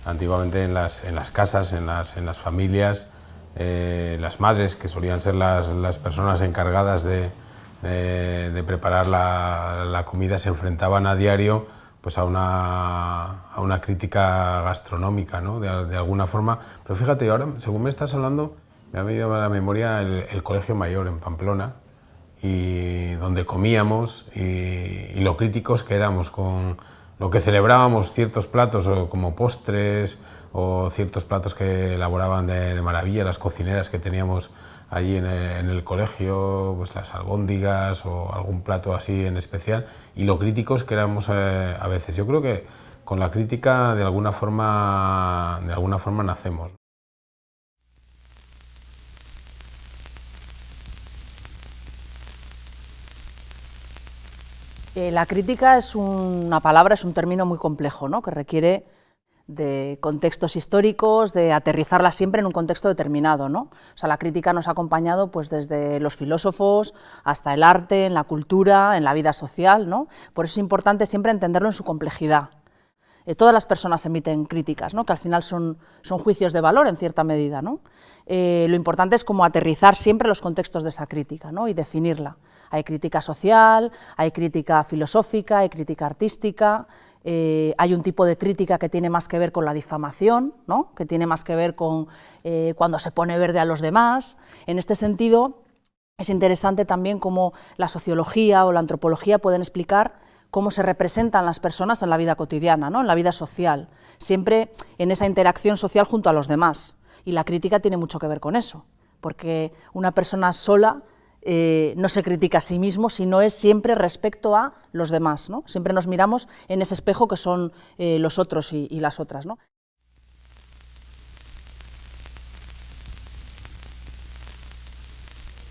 Antiguamente en las casas, en las familias, las madres, que solían ser las personas encargadas de preparar la comida, se enfrentaban a diario pues a una crítica gastronómica, ¿no? de alguna forma. Pero fíjate, ahora, según me estás hablando, me ha venido a la memoria el Colegio Mayor en Pamplona, y donde comíamos y lo críticos que éramos con lo que celebrábamos ciertos platos como postres o ciertos platos que elaboraban de maravilla las cocineras que teníamos allí en el colegio, pues las albóndigas o algún plato así en especial, y lo críticos que éramos a veces. Yo creo que con la crítica de alguna forma nacemos. La crítica es una palabra, es un término muy complejo, ¿no? Que requiere de contextos históricos, de aterrizarla siempre en un contexto determinado, ¿no? O sea, la crítica nos ha acompañado pues, desde los filósofos hasta el arte, en la cultura, en la vida social, ¿no? Por eso es importante siempre entenderlo en su complejidad. Todas las personas emiten críticas, ¿no? Que al final son juicios de valor en cierta medida, ¿no? Lo importante es como aterrizar siempre los contextos de esa crítica, ¿no? Y definirla. Hay crítica social, hay crítica filosófica, hay crítica artística, hay un tipo de crítica que tiene más que ver con la difamación, ¿no? Que tiene más que ver con cuando se pone verde a los demás. En este sentido, es interesante también cómo la sociología o la antropología pueden explicar cómo se representan las personas en la vida cotidiana, ¿no? En la vida social, siempre en esa interacción social junto a los demás. Y la crítica tiene mucho que ver con eso, porque una persona sola no se critica a sí mismo, sino es siempre respecto a los demás, ¿no? Siempre nos miramos en ese espejo que son los otros y las otras, ¿no?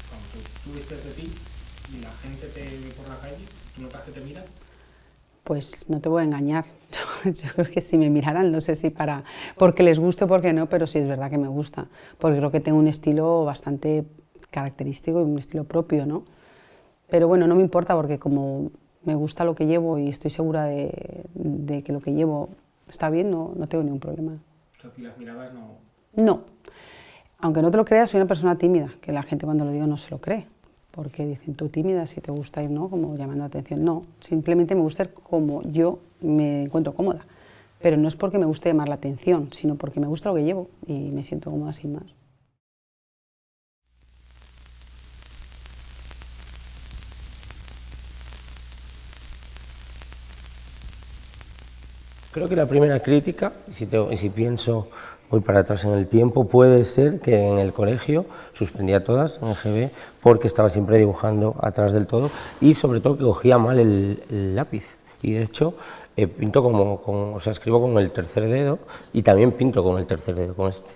Cuando tú vistes de ti y la gente te ve por la calle, ¿tú notas que te miran? Pues no te voy a engañar, yo creo que si me miraran, no sé si porque les guste o porque no, pero sí es verdad que me gusta, porque creo que tengo un estilo bastante característico y un estilo propio, ¿no? Pero bueno, no me importa porque como me gusta lo que llevo y estoy segura de que lo que llevo está bien, no tengo ningún problema. O sea, las miradas no... No, aunque no te lo creas, soy una persona tímida, que la gente cuando lo digo no se lo cree. Porque dicen, tú tímida, si te gusta ir, ¿no? Como llamando la atención. No, simplemente me gusta ir como yo me encuentro cómoda. Pero no es porque me guste llamar la atención, sino porque me gusta lo que llevo y me siento cómoda sin más. Creo que la primera crítica, si pienso muy para atrás en el tiempo, puede ser que en el colegio suspendía todas en EGB porque estaba siempre dibujando atrás del todo y sobre todo que cogía mal el lápiz. Y de hecho pinto escribo con el tercer dedo y también pinto con el tercer dedo, con este.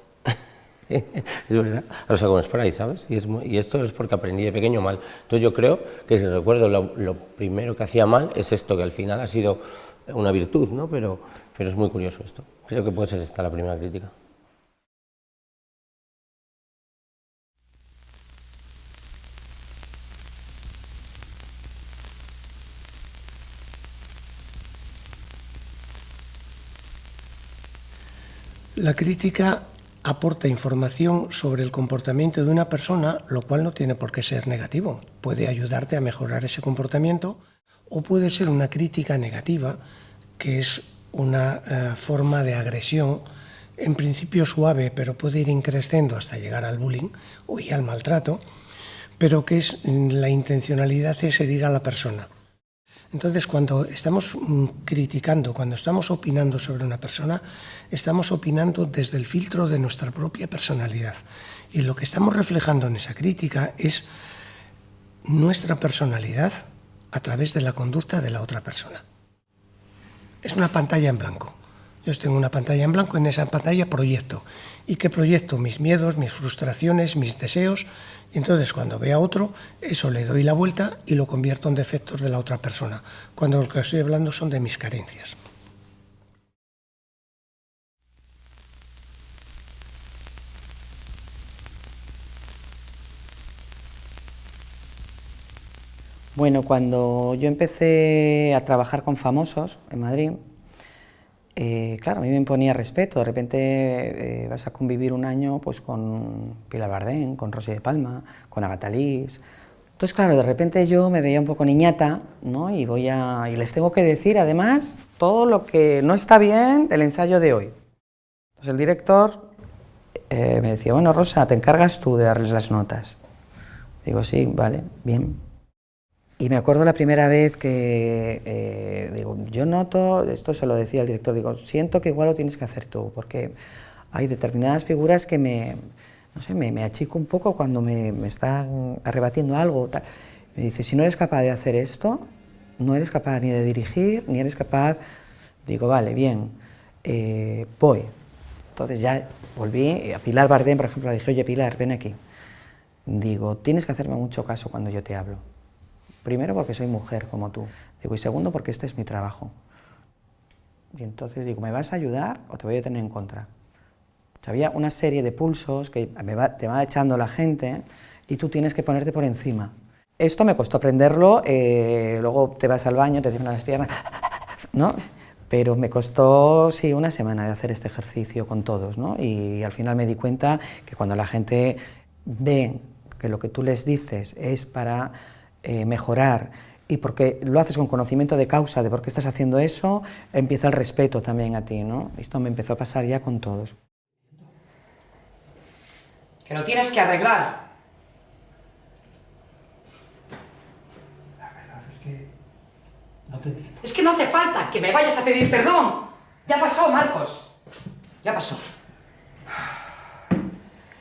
Es verdad, o sea, con spray, ¿sabes? Y esto es porque aprendí de pequeño mal. Entonces yo creo que si recuerdo lo primero que hacía mal es esto, que al final ha sido una virtud, ¿no? Pero es muy curioso esto. Creo que puede ser esta la primera crítica. La crítica aporta información sobre el comportamiento de una persona, lo cual no tiene por qué ser negativo. Puede ayudarte a mejorar ese comportamiento o puede ser una crítica negativa, que es una forma de agresión, en principio suave, pero puede ir increciendo hasta llegar al bullying y al maltrato, pero que la intencionalidad es herir a la persona. Entonces, cuando estamos criticando, cuando estamos opinando sobre una persona, estamos opinando desde el filtro de nuestra propia personalidad. Y lo que estamos reflejando en esa crítica es nuestra personalidad a través de la conducta de la otra persona. Es una pantalla en blanco. Yo tengo una pantalla en blanco, en esa pantalla proyecto. ¿Y qué proyecto? Mis miedos, mis frustraciones, mis deseos. Y entonces cuando veo a otro, eso le doy la vuelta y lo convierto en defectos de la otra persona, cuando lo que estoy hablando son de mis carencias. Bueno, cuando yo empecé a trabajar con famosos en Madrid, Claro, a mí me imponía respeto. De repente vas a convivir un año pues, con Pilar Bardem, con Rosy de Palma, con Agatha Liz. Entonces, claro, de repente yo me veía un poco niñata, ¿no? Y les tengo que decir, además, todo lo que no está bien del ensayo de hoy. Entonces el director me decía, bueno, Rosa, te encargas tú de darles las notas. Digo, sí, vale, bien. Y me acuerdo la primera vez que, digo, yo noto, esto se lo decía al director, digo, siento que igual lo tienes que hacer tú, porque hay determinadas figuras que no sé, me achico un poco cuando me están arrebatiendo algo. Tal. Me dice, si no eres capaz de hacer esto, no eres capaz ni de dirigir, ni eres capaz... Digo, vale, bien, voy. Entonces ya volví, a Pilar Bardem, por ejemplo, le dije, oye, Pilar, ven aquí. Digo, tienes que hacerme mucho caso cuando yo te hablo. Primero porque soy mujer como tú. Digo, y segundo porque este es mi trabajo. Y entonces digo, ¿me vas a ayudar o te voy a tener en contra? Había una serie de pulsos que te va echando la gente y tú tienes que ponerte por encima. Esto me costó aprenderlo, luego te vas al baño, te tiemblan las piernas, ¿no? Pero me costó, sí, una semana de hacer este ejercicio con todos, ¿no? Y al final me di cuenta que cuando la gente ve que lo que tú les dices es para mejorar y porque lo haces con conocimiento de causa de por qué estás haciendo eso, empieza el respeto también a ti, ¿no? Esto me empezó a pasar ya con todos. Que lo tienes que arreglar. La verdad es que no te entiendo. Es que no hace falta que me vayas a pedir perdón. Ya pasó, Marcos. Ya pasó.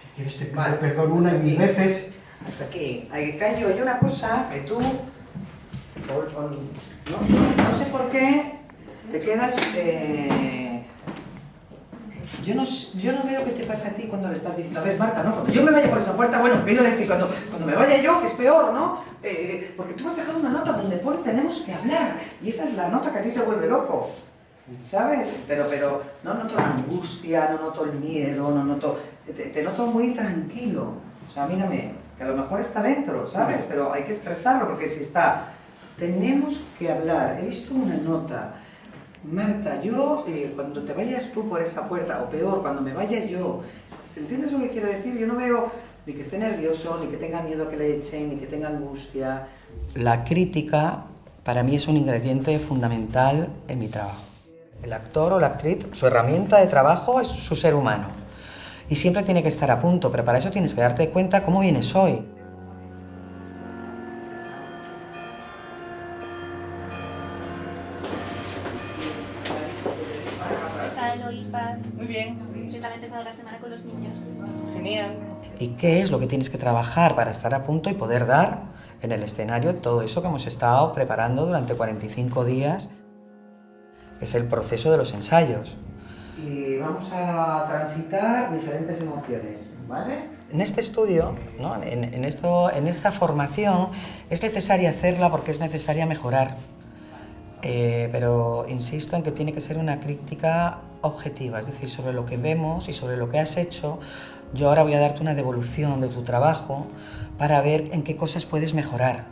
Si quieres te pido perdón una y mil veces. Hasta aquí. Cayo, hay una cosa que tú... No sé por qué te quedas... Yo no veo qué te pasa a ti cuando le estás diciendo, a ver, Marta, ¿no? Cuando yo me vaya por esa puerta, bueno, quiero decir, cuando me vaya yo, que es peor, ¿no? Porque tú has dejado una nota donde pone tenemos que hablar, y esa es la nota que a ti te vuelve loco, ¿sabes? Pero no noto la angustia, no noto el miedo, no noto... Te noto muy tranquilo, o sea, mírame, que a lo mejor está dentro, ¿sabes? Pero hay que expresarlo, porque si está, tenemos que hablar, he visto una nota... Marta, yo, cuando te vayas tú por esa puerta, o peor, cuando me vaya yo, ¿entiendes lo que quiero decir? Yo no veo ni que esté nervioso, ni que tenga miedo que le echen, ni que tenga angustia. La crítica, para mí, es un ingrediente fundamental en mi trabajo. El actor o la actriz, su herramienta de trabajo es su ser humano. Y siempre tiene que estar a punto, pero para eso tienes que darte cuenta cómo vienes hoy. Muy bien. ¿Qué tal ha empezado la semana con los niños? Genial. ¿Y qué es lo que tienes que trabajar para estar a punto y poder dar en el escenario todo eso que hemos estado preparando durante 45 días? Que es el proceso de los ensayos. Y vamos a transitar diferentes emociones, ¿vale? En este estudio, ¿no? en esta formación, es necesaria hacerla porque es necesaria mejorar. Pero insisto en que tiene que ser una crítica objetiva, es decir, sobre lo que vemos y sobre lo que has hecho. Yo ahora voy a darte una devolución de tu trabajo para ver en qué cosas puedes mejorar.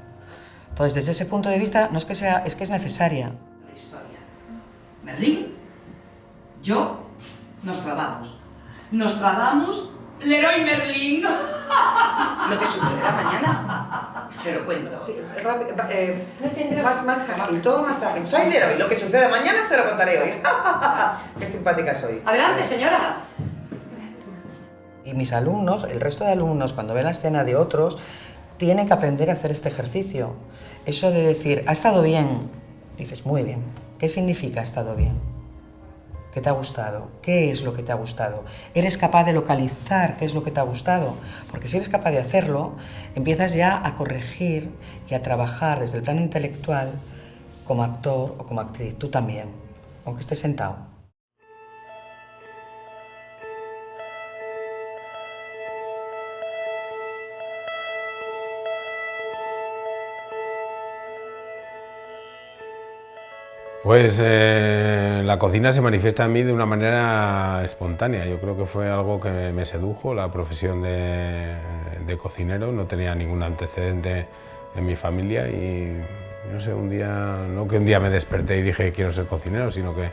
Entonces, desde ese punto de vista, no es que sea, es que es necesaria. La historia. Merlín, yo, Nostradamus. Nostradamus, Leroy Merlín. Lo que sucederá mañana, se lo cuento. Sí, más ágil, todo más ágil. Soy Leroy, lo que sucede mañana se lo contaré hoy. Qué simpática soy. Adelante, señora. Y mis alumnos, el resto de alumnos, cuando ven la escena de otros, tienen que aprender a hacer este ejercicio. Eso de decir, ha estado bien, dices, muy bien. ¿Qué significa ha estado bien? ¿Qué te ha gustado? ¿Qué es lo que te ha gustado? ¿Eres capaz de localizar qué es lo que te ha gustado? Porque si eres capaz de hacerlo, empiezas ya a corregir y a trabajar desde el plano intelectual como actor o como actriz, tú también, aunque estés sentado. Pues la cocina se manifiesta en mí de una manera espontánea. Yo creo que fue algo que me sedujo, la profesión de cocinero. No tenía ningún antecedente en mi familia y no sé, no que un día me desperté y dije quiero ser cocinero, sino que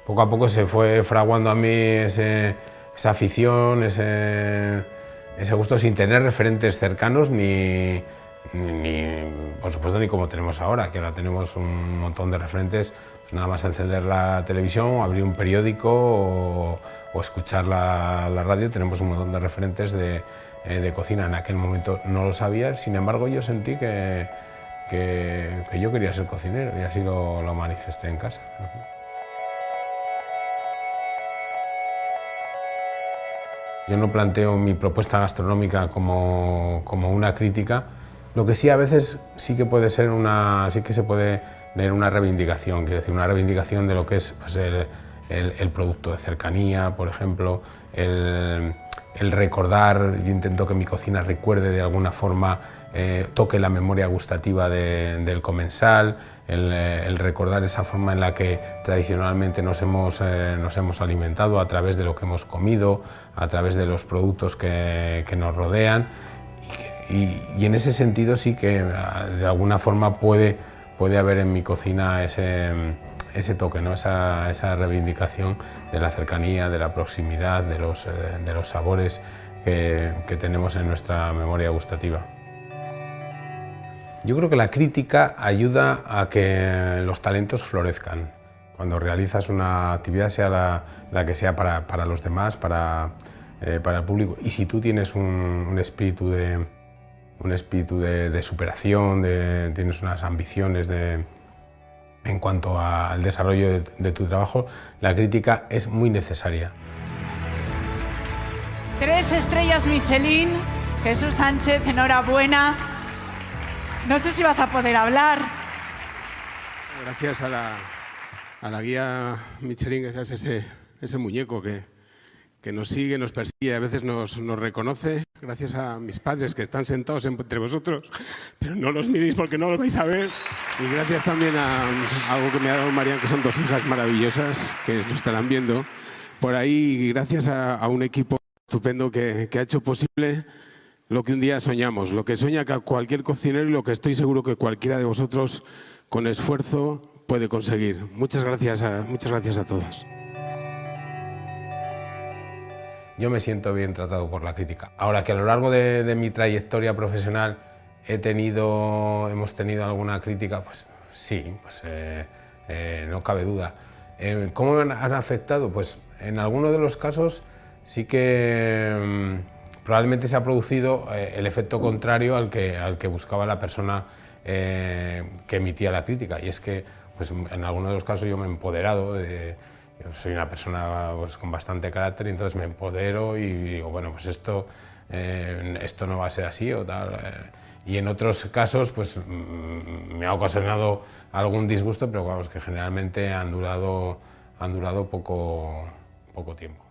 Poco a poco se fue fraguando a mí esa afición, ese gusto, sin tener referentes cercanos ni por supuesto ni como tenemos ahora, que ahora tenemos un montón de referentes, pues nada más encender la televisión o abrir un periódico o escuchar la radio, tenemos un montón de referentes de cocina. En aquel momento no lo sabía, sin embargo yo sentí que yo quería ser cocinero y así lo manifesté en casa. Yo no planteo mi propuesta gastronómica como una crítica. Lo que sí a veces sí que puede ser sí que se puede leer una reivindicación, quiero decir, una reivindicación de lo que es pues, el producto de cercanía, por ejemplo, el recordar. Yo intento que mi cocina recuerde de alguna forma, toque la memoria gustativa del comensal, el recordar esa forma en la que tradicionalmente nos hemos alimentado a través de lo que hemos comido, a través de los productos que nos rodean. Y en ese sentido sí que de alguna forma puede haber en mi cocina ese toque, ¿no? esa reivindicación de la cercanía, de la proximidad, de los sabores que tenemos en nuestra memoria gustativa. Yo creo que la crítica ayuda a que los talentos florezcan. Cuando realizas una actividad, sea la que sea para los demás, para el público, y si tú tienes un espíritu de superación, tienes unas ambiciones en cuanto al desarrollo de tu trabajo, la crítica es muy necesaria. 3 estrellas Michelin, Jesús Sánchez, enhorabuena. No sé si vas a poder hablar. Gracias a la guía Michelin, gracias a ese muñeco que nos sigue, nos persigue, a veces nos reconoce. Gracias a mis padres que están sentados entre vosotros, pero no los miréis porque no los vais a ver. Y gracias también a algo que me ha dado Marian, que son 2 hijas maravillosas que lo estarán viendo por ahí. Y gracias a un equipo estupendo que ha hecho posible lo que un día soñamos, lo que sueña cualquier cocinero y lo que estoy seguro que cualquiera de vosotros con esfuerzo puede conseguir. Muchas gracias a todos. Yo me siento bien tratado por la crítica. Ahora que a lo largo de mi trayectoria profesional hemos tenido alguna crítica, pues sí, pues, no cabe duda. ¿Cómo me han afectado? Pues en algunos de los casos sí que probablemente se ha producido el efecto contrario al que buscaba la persona que emitía la crítica, y es que pues, en algunos de los casos yo me he empoderado. Yo soy una persona pues, con bastante carácter, y entonces me empodero y digo, bueno, pues esto no va a ser así o tal. Y en otros casos pues, me ha ocasionado algún disgusto, pero vamos, que generalmente han durado poco tiempo.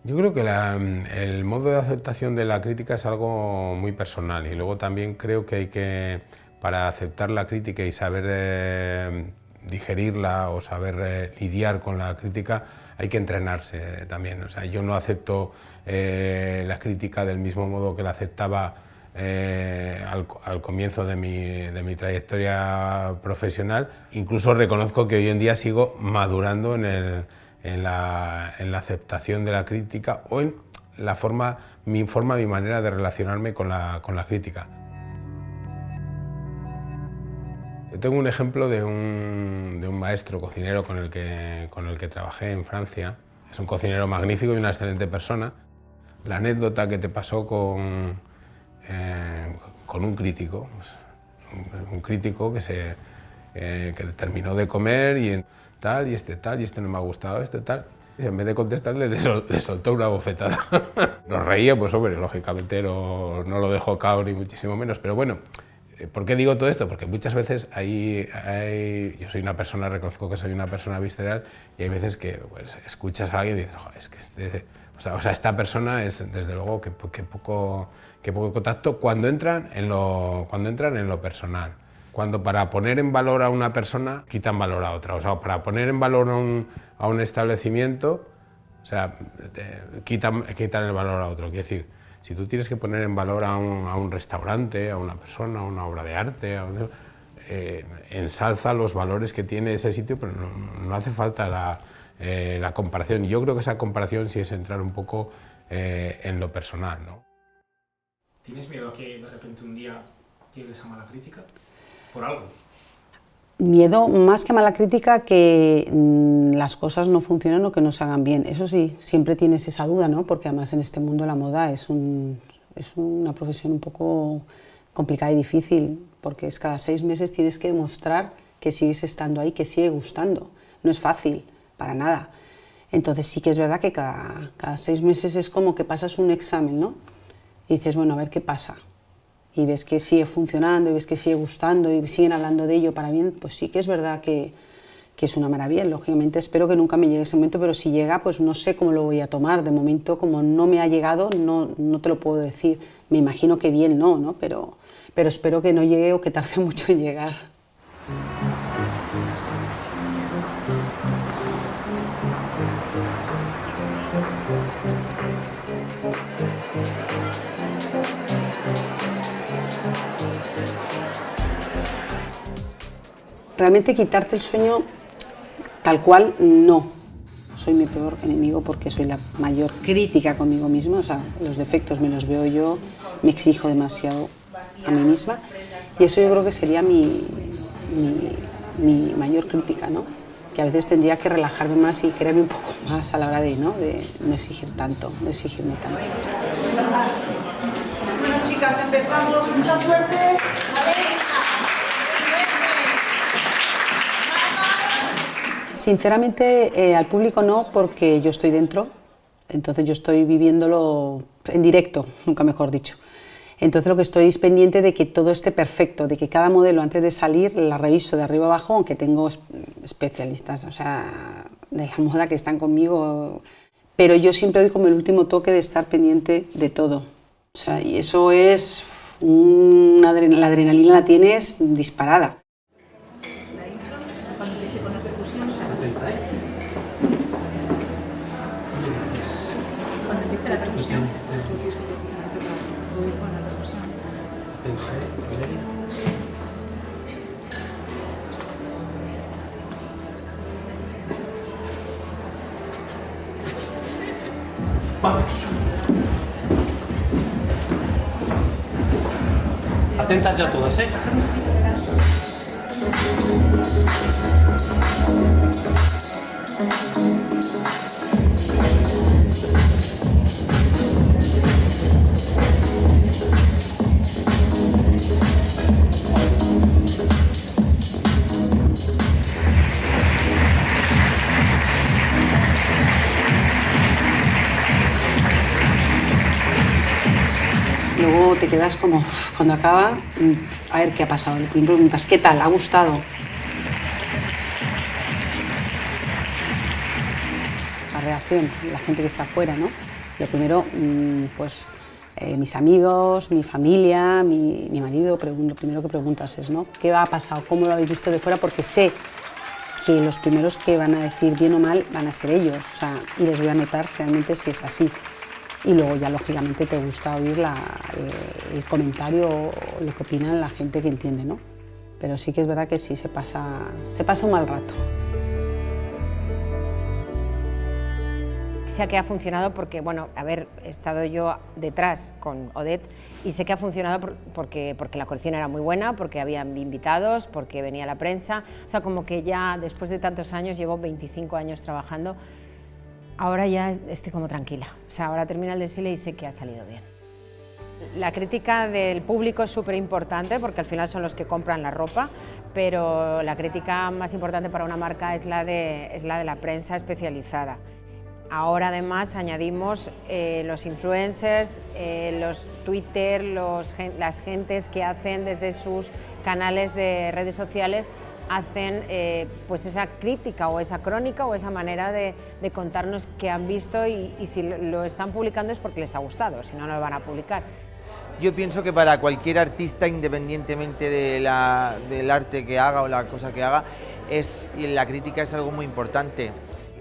Yo creo que el modo de aceptación de la crítica es algo muy personal, y luego también creo que para aceptar la crítica y saber digerirla o saber lidiar con la crítica hay que entrenarse también. O sea, yo no acepto la crítica del mismo modo que la aceptaba al comienzo de mi trayectoria profesional. Incluso reconozco que hoy en día sigo madurando en la aceptación de la crítica o en mi manera de relacionarme con la crítica. Yo tengo un ejemplo de un maestro cocinero con el que trabajé en Francia. Es un cocinero magnífico y una excelente persona. La anécdota que te pasó con un crítico, un crítico que terminó de comer y este no me ha gustado, tal. Y en vez de contestarle, le soltó una bofetada. Nos reía, pues hombre, lógicamente no lo dejó cao ni muchísimo menos, pero bueno. ¿Por qué digo todo esto? Porque muchas veces yo soy una persona, reconozco que soy una persona visceral, y hay veces que pues, escuchas a alguien y dices, es que esta persona es desde luego que poco contacto cuando entran en lo personal. Cuando para poner en valor a una persona quitan valor a otra, o sea, para poner en valor a un establecimiento, o sea, quitan el valor a otro. Quiero decir, si tú tienes que poner en valor a un restaurante, a una persona, a una obra de arte, ensalza los valores que tiene ese sitio, pero no hace falta la comparación. Y yo creo que esa comparación sí es entrar un poco en lo personal, ¿no? ¿Tienes miedo a que de repente un día llegues a mala crítica por algo? Miedo, más que mala crítica, que las cosas no funcionan o que no se hagan bien. Eso sí, siempre tienes esa duda, ¿no? Porque además en este mundo la moda es una profesión un poco complicada y difícil, porque es cada 6 meses tienes que demostrar que sigues estando ahí, que sigue gustando. No es fácil, para nada. Entonces sí que es verdad que cada 6 meses es como que pasas un examen, ¿no? Y dices, bueno, a ver qué pasa. Y ves que sigue funcionando, y ves que sigue gustando, y siguen hablando de ello para bien, pues sí que es verdad que es una maravilla. Lógicamente espero que nunca me llegue ese momento, pero si llega, pues no sé cómo lo voy a tomar. De momento, como no me ha llegado, no te lo puedo decir. Me imagino que bien no, pero espero que no llegue o que tarde mucho en llegar. Realmente quitarte el sueño tal cual, no. Soy mi peor enemigo porque soy la mayor crítica conmigo misma, o sea, los defectos me los veo yo, me exijo demasiado a mí misma y eso yo creo que sería mi mayor crítica, ¿no? Que a veces tendría que relajarme más y quererme un poco más a la hora de no exigir tanto, no exigirme tanto. Bueno, chicas, empezamos. Mucha suerte. Sinceramente, al público no, porque yo estoy dentro, entonces yo estoy viviéndolo en directo, nunca mejor dicho. Entonces lo que estoy es pendiente de que todo esté perfecto, de que cada modelo antes de salir la reviso de arriba abajo, aunque tengo especialistas, o sea, de la moda que están conmigo, pero yo siempre doy como el último toque de estar pendiente de todo. O sea, y eso es la adrenalina la tienes disparada. Cuando empiece la percusión. Vamos. Atentas ya todas, ¿eh? Luego te quedas como, cuando acaba, a ver qué ha pasado. Le preguntas, ¿qué tal? ¿Ha gustado? La reacción, la gente que está afuera, ¿no? Lo primero, pues mis amigos, mi familia, mi marido, lo primero que preguntas es, ¿no? ¿Qué ha pasado? ¿Cómo lo habéis visto de fuera? Porque sé que los primeros que van a decir bien o mal van a ser ellos, o sea, y les voy a notar realmente si es así. Y luego ya lógicamente te gusta oír el comentario o lo que opinan la gente que entiende, ¿no? Pero sí que es verdad que sí, se pasa un mal rato. Sé que ha funcionado porque, bueno, he estado yo detrás con Odette y sé que ha funcionado porque la colección era muy buena, porque habían invitados, porque venía la prensa, o sea, como que ya después de tantos años, llevo 25 años trabajando, ahora ya estoy como tranquila, o sea, ahora termina el desfile y sé que ha salido bien. La crítica del público es súper importante porque al final son los que compran la ropa, pero la crítica más importante para una marca es la de la prensa especializada. Ahora además añadimos los influencers, los Twitter, las gentes que hacen desde sus canales de redes sociales hacen pues esa crítica o esa crónica o esa manera de contarnos qué han visto y si lo están publicando es porque les ha gustado, si no, no lo van a publicar. Yo pienso que para cualquier artista, independientemente del arte que haga o la cosa que haga, la crítica es algo muy importante.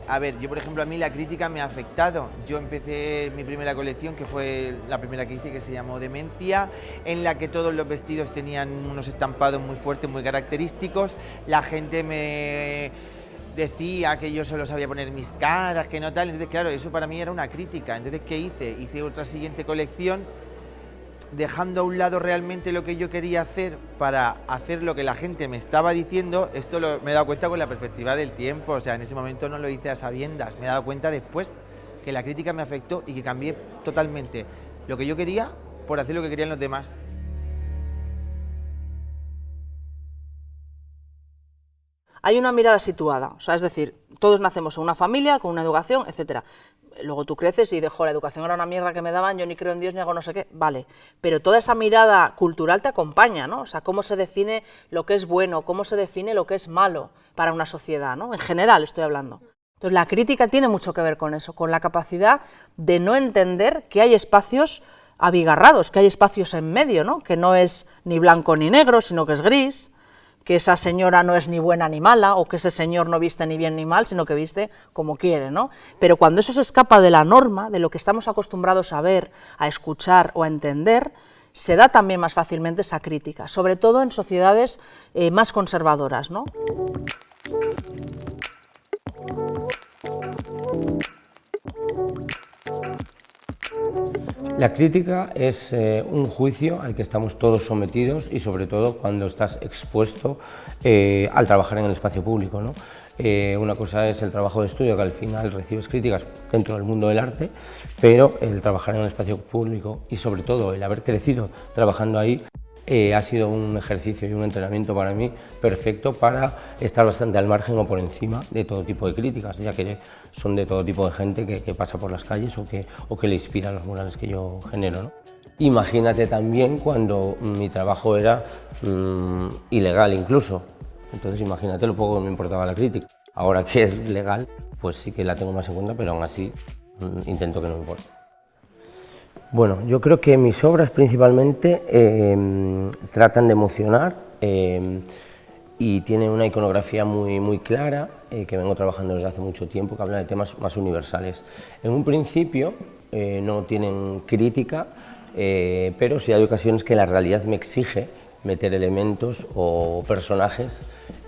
A ver, yo por ejemplo, a mí la crítica me ha afectado. Yo empecé mi primera colección, que fue la primera que hice, que se llamó Demencia, en la que todos los vestidos tenían unos estampados muy fuertes, muy característicos. La gente decía que yo solo sabía poner mis caras, que no tal, entonces claro, eso para mí era una crítica. Entonces, ¿qué hice? Hice otra siguiente colección, dejando a un lado realmente lo que yo quería hacer para hacer lo que la gente me estaba diciendo. Esto me he dado cuenta con la perspectiva del tiempo, o sea, en ese momento no lo hice a sabiendas, me he dado cuenta después que la crítica me afectó y que cambié totalmente lo que yo quería por hacer lo que querían los demás. Hay una mirada situada, o sea, es decir, todos nacemos en una familia, con una educación, etc. Luego tú creces y la educación era una mierda que me daban, yo ni creo en Dios ni hago no sé qué, vale. Pero toda esa mirada cultural te acompaña, ¿no? O sea, cómo se define lo que es bueno, cómo se define lo que es malo para una sociedad, ¿no? En general estoy hablando. Entonces la crítica tiene mucho que ver con eso, con la capacidad de no entender que hay espacios abigarrados, que hay espacios en medio, ¿no? Que no es ni blanco ni negro, sino que es gris, que esa señora no es ni buena ni mala, o que ese señor no viste ni bien ni mal, sino que viste como quiere, ¿no? Pero cuando eso se escapa de la norma, de lo que estamos acostumbrados a ver, a escuchar o a entender, se da también más fácilmente esa crítica, sobre todo en sociedades más conservadoras, ¿no? La crítica es un juicio al que estamos todos sometidos y sobre todo cuando estás expuesto al trabajar en el espacio público, ¿no? Una cosa es el trabajo de estudio, que al final recibes críticas dentro del mundo del arte, pero el trabajar en el espacio público y sobre todo el haber crecido trabajando ahí ha sido un ejercicio y un entrenamiento para mí perfecto para estar bastante al margen o por encima de todo tipo de críticas, ya que son de todo tipo de gente que pasa por las calles o que le inspiran los murales que yo genero, ¿no? Imagínate también cuando mi trabajo era ilegal incluso, entonces imagínate lo poco que me importaba la crítica. Ahora que es legal, pues sí que la tengo más en cuenta, pero aún así intento que no me importe. Bueno, yo creo que mis obras principalmente tratan de emocionar y tienen una iconografía muy clara, que vengo trabajando desde hace mucho tiempo, que habla de temas más universales. En un principio no tienen crítica, pero sí hay ocasiones que la realidad me exige meter elementos o personajes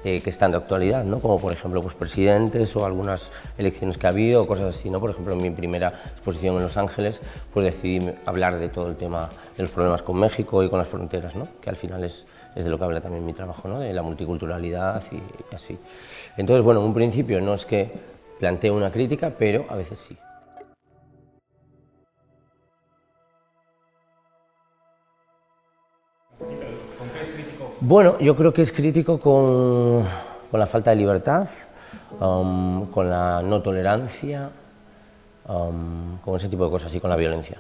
que están de actualidad, ¿no? Como por ejemplo pues, presidentes o algunas elecciones que ha habido o cosas así, ¿no? Por ejemplo, en mi primera exposición en Los Ángeles pues decidí hablar de todo el tema de los problemas con México y con las fronteras, ¿no? Que al final es de lo que habla también mi trabajo, ¿no? De la multiculturalidad y así. Entonces, bueno, en un principio no es que plantee una crítica, pero a veces sí. Bueno, yo creo que es crítico con la falta de libertad, con la no tolerancia, con ese tipo de cosas y con la violencia.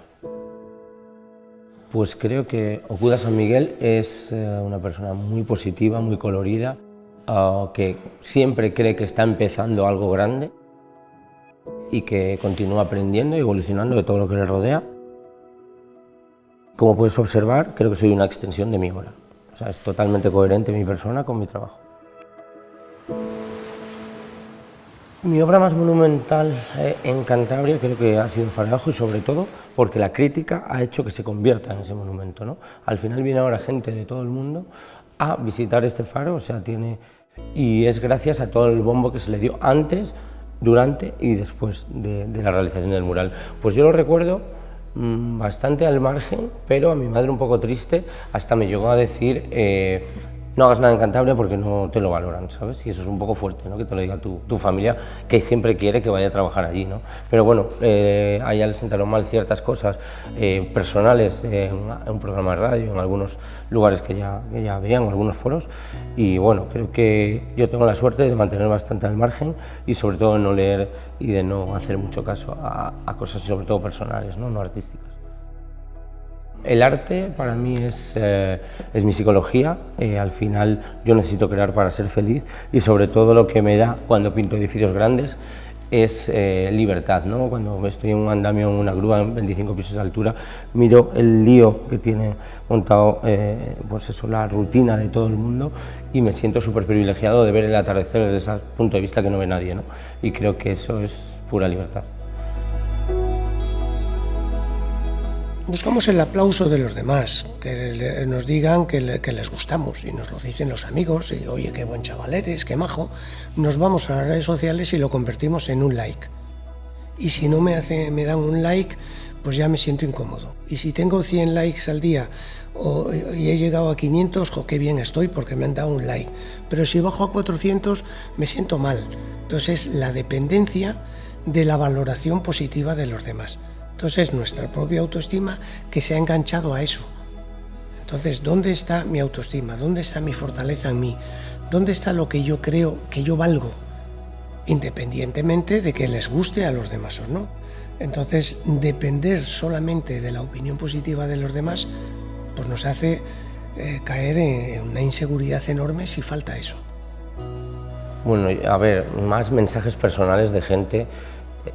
Pues creo que Okuda San Miguel es una persona muy positiva, muy colorida, que siempre cree que está empezando algo grande y que continúa aprendiendo y evolucionando de todo lo que le rodea. Como puedes observar, creo que soy una extensión de mi obra. O sea, es totalmente coherente mi persona con mi trabajo. Mi obra más monumental en Cantabria creo que ha sido Farajo y sobre todo porque la crítica ha hecho que se convierta en ese monumento, ¿no? Al final viene ahora gente de todo el mundo a visitar este faro, o sea, y es gracias a todo el bombo que se le dio antes, durante y después de la realización del mural. Pues yo lo recuerdo bastante al margen, pero a mi madre un poco triste, hasta me llegó a decir no hagas nada en Cantabria porque no te lo valoran, ¿sabes? Y eso es un poco fuerte, ¿no? Que te lo diga tu familia, que siempre quiere que vaya a trabajar allí, ¿no? Pero bueno, a ella le sentaron mal ciertas cosas personales en un programa de radio, en algunos lugares que ya veían, en algunos foros, y bueno, creo que yo tengo la suerte de mantener bastante al margen y sobre todo de no leer y de no hacer mucho caso a cosas sobre todo personales, no artísticas. El arte para mí es mi psicología, al final yo necesito crear para ser feliz y sobre todo lo que me da cuando pinto edificios grandes es libertad, ¿no? Cuando estoy en un andamio, en una grúa en 25 pisos de altura, miro el lío que tiene montado, pues eso, la rutina de todo el mundo y me siento súper privilegiado de ver el atardecer desde ese punto de vista que no ve nadie, ¿no? Y creo que eso es pura libertad. Buscamos el aplauso de los demás, que nos digan que les gustamos, y nos lo dicen los amigos, y oye, qué buen chaval eres, qué majo. Nos vamos a las redes sociales y lo convertimos en un like. Y si no me dan un like, pues ya me siento incómodo. Y si tengo 100 likes al día y he llegado a 500, qué bien estoy porque me han dado un like. Pero si bajo a 400, me siento mal. Entonces, la dependencia de la valoración positiva de los demás. Entonces, nuestra propia autoestima que se ha enganchado a eso. Entonces, ¿dónde está mi autoestima? ¿Dónde está mi fortaleza en mí? ¿Dónde está lo que yo creo que yo valgo? Independientemente de que les guste a los demás o no. Entonces, depender solamente de la opinión positiva de los demás, pues nos hace caer en una inseguridad enorme si falta eso. Bueno, a ver, más mensajes personales de gente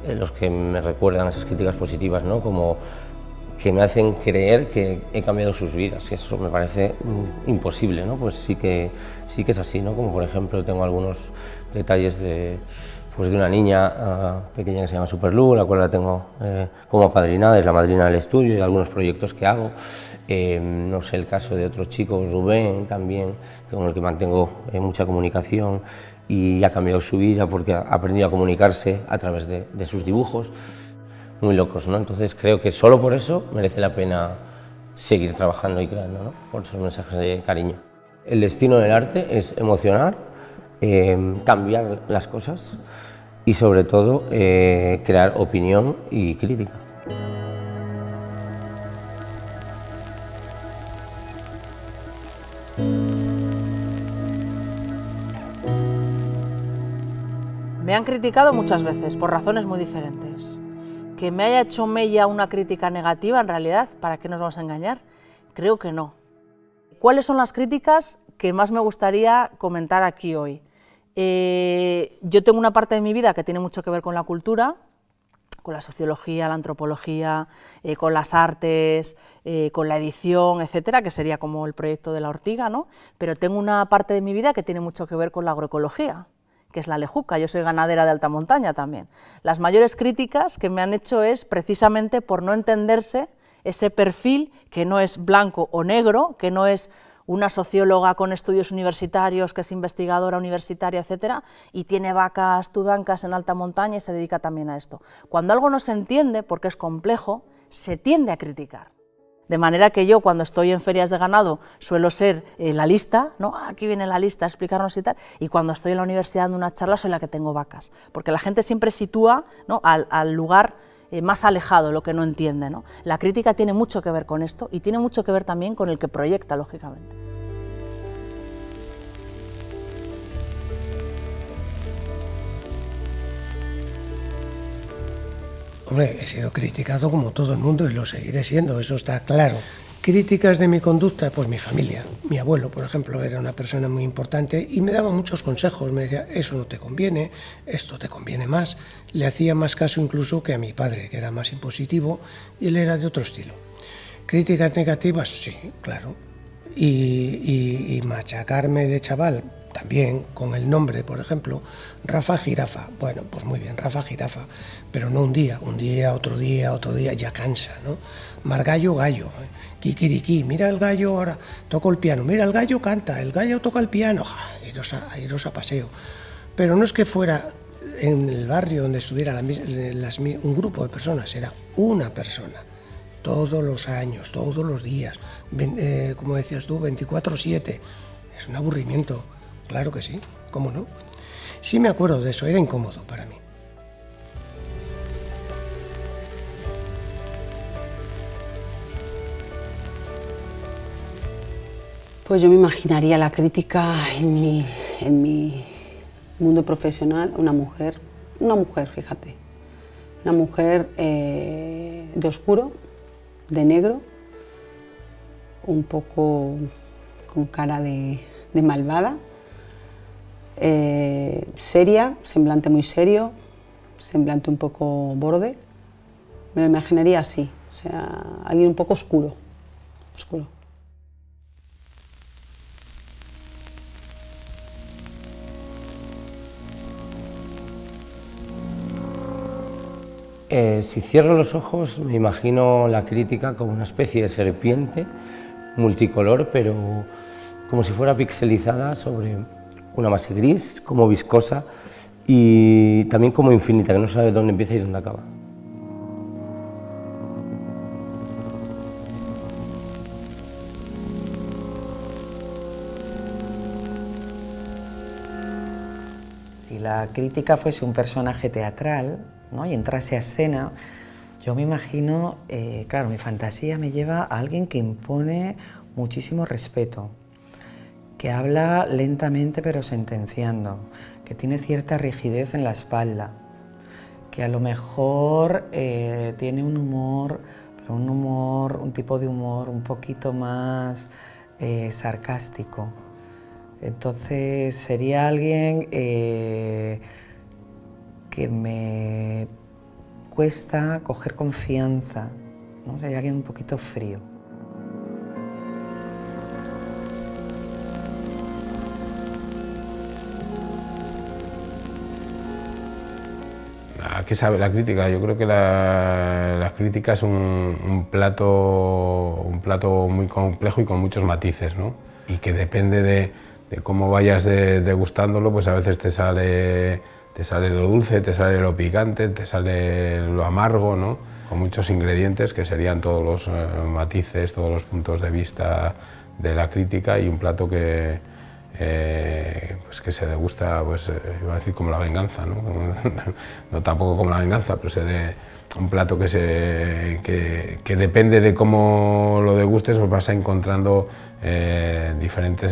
los que me recuerdan esas críticas positivas, ¿no? Como que me hacen creer que he cambiado sus vidas, y eso me parece imposible, ¿no? Pues sí que es así, ¿no? Como por ejemplo tengo algunos detalles de una niña pequeña que se llama Superlu, la cual la tengo como apadrinada, es la madrina del estudio y de algunos proyectos que hago. No sé, el caso de otro chico, Rubén, también, con el que mantengo mucha comunicación, y ha cambiado su vida porque ha aprendido a comunicarse a través de sus dibujos, muy locos, ¿no? Entonces creo que solo por eso merece la pena seguir trabajando y creando, ¿no? Por esos mensajes de cariño. El destino del arte es emocionar, cambiar las cosas y sobre todo crear opinión y crítica. Me han criticado muchas veces, por razones muy diferentes. Que me haya hecho mella una crítica negativa, en realidad, ¿para qué nos vamos a engañar? Creo que no. ¿Cuáles son las críticas que más me gustaría comentar aquí hoy? Yo tengo una parte de mi vida que tiene mucho que ver con la cultura, con la sociología, la antropología, con las artes, con la edición, etcétera, que sería como el proyecto de La Ortiga, ¿no? Pero tengo una parte de mi vida que tiene mucho que ver con la agroecología, que es la lejuca. Yo soy ganadera de alta montaña también. Las mayores críticas que me han hecho es precisamente por no entenderse ese perfil que no es blanco o negro, que no es una socióloga con estudios universitarios, que es investigadora universitaria, etcétera, y tiene vacas tudancas en alta montaña y se dedica también a esto. Cuando algo no se entiende, porque es complejo, se tiende a criticar. De manera que yo, cuando estoy en ferias de ganado, suelo ser la lista, ¿no? Aquí viene la lista a explicarnos y tal, y cuando estoy en la universidad dando una charla soy la que tengo vacas, porque la gente siempre sitúa, ¿no?, al lugar más alejado, lo que no entiende, ¿no? La crítica tiene mucho que ver con esto y tiene mucho que ver también con el que proyecta, lógicamente. Hombre, he sido criticado como todo el mundo y lo seguiré siendo, eso está claro. Críticas de mi conducta, pues mi familia. Mi abuelo, por ejemplo, era una persona muy importante y me daba muchos consejos. Me decía, eso no te conviene, esto te conviene más. Le hacía más caso incluso que a mi padre, que era más impositivo, y él era de otro estilo. Críticas negativas, sí, claro. Y machacarme de chaval, también, con el nombre, por ejemplo, Rafa Jirafa. Bueno, pues muy bien, Rafa Jirafa, pero no un día, otro día, ya cansa, ¿no? Margallo, gallo, kikiriki, mira el gallo ahora, toco el piano, mira el gallo canta, el gallo toca el piano, iros a paseo. Pero no es que fuera en el barrio donde estuviera un grupo de personas, era una persona. Todos los años, todos los días, como decías tú, 24/7, es un aburrimiento. Claro que sí, ¿cómo no? Sí me acuerdo de eso, era incómodo para mí. Pues yo me imaginaría la crítica en mi mundo profesional, una mujer, fíjate, una mujer de oscuro, de negro, un poco con cara de malvada, seria, semblante muy serio, semblante un poco borde. Me lo imaginaría así, o sea, alguien un poco oscuro. Si cierro los ojos me imagino la crítica como una especie de serpiente multicolor, pero como si fuera pixelizada sobre una base gris, como viscosa y también como infinita, que no sabe dónde empieza y dónde acaba. Si la crítica fuese un personaje teatral, ¿no?, y entrase a escena, yo me imagino, claro, mi fantasía me lleva a alguien que impone muchísimo respeto, que habla lentamente pero sentenciando, que tiene cierta rigidez en la espalda, que a lo mejor tiene un humor, pero un tipo de humor un poquito más sarcástico. Entonces sería alguien que me cuesta coger confianza, ¿no? Sería alguien un poquito frío. ¿A qué sabe la crítica? Yo creo que la crítica es un plato muy complejo y con muchos matices, ¿no? Y que depende de cómo vayas degustándolo, pues a veces te sale lo dulce, te sale lo picante, te sale lo amargo, ¿no? Con muchos ingredientes que serían todos los matices, todos los puntos de vista de la crítica, y un plato que se degusta, pues iba a decir como la venganza, ¿no? No tampoco como la venganza, pero un plato que depende de cómo lo degustes, pues vas encontrando diferentes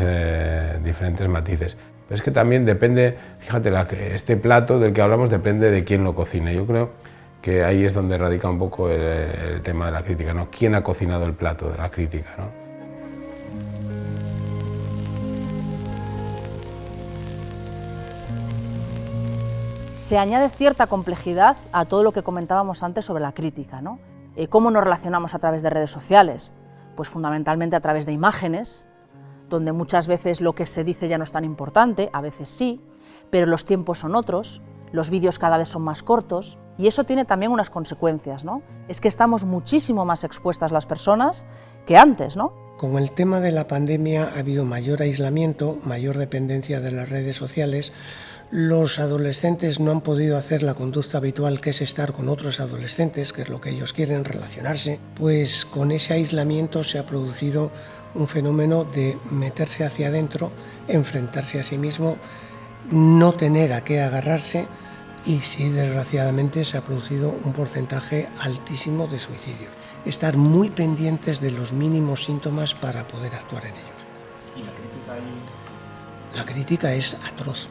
matices. Pero es que también depende, fíjate, este plato del que hablamos depende de quién lo cocine. Yo creo que ahí es donde radica un poco el tema de la crítica, ¿no? ¿Quién ha cocinado el plato de la crítica, ¿no? Se añade cierta complejidad a todo lo que comentábamos antes sobre la crítica, ¿no? ¿Cómo nos relacionamos a través de redes sociales? Pues fundamentalmente a través de imágenes, donde muchas veces lo que se dice ya no es tan importante, a veces sí, pero los tiempos son otros, los vídeos cada vez son más cortos, y eso tiene también unas consecuencias, ¿no? Es que estamos muchísimo más expuestas las personas que antes, ¿no? Con el tema de la pandemia ha habido mayor aislamiento, mayor dependencia de las redes sociales. Los adolescentes no han podido hacer la conducta habitual, que es estar con otros adolescentes, que es lo que ellos quieren, relacionarse. Pues con ese aislamiento se ha producido un fenómeno de meterse hacia adentro, enfrentarse a sí mismo, no tener a qué agarrarse, y sí, desgraciadamente, se ha producido un porcentaje altísimo de suicidios. Estar muy pendientes de los mínimos síntomas para poder actuar en ellos. ¿Y la crítica ahí? La crítica es atroz.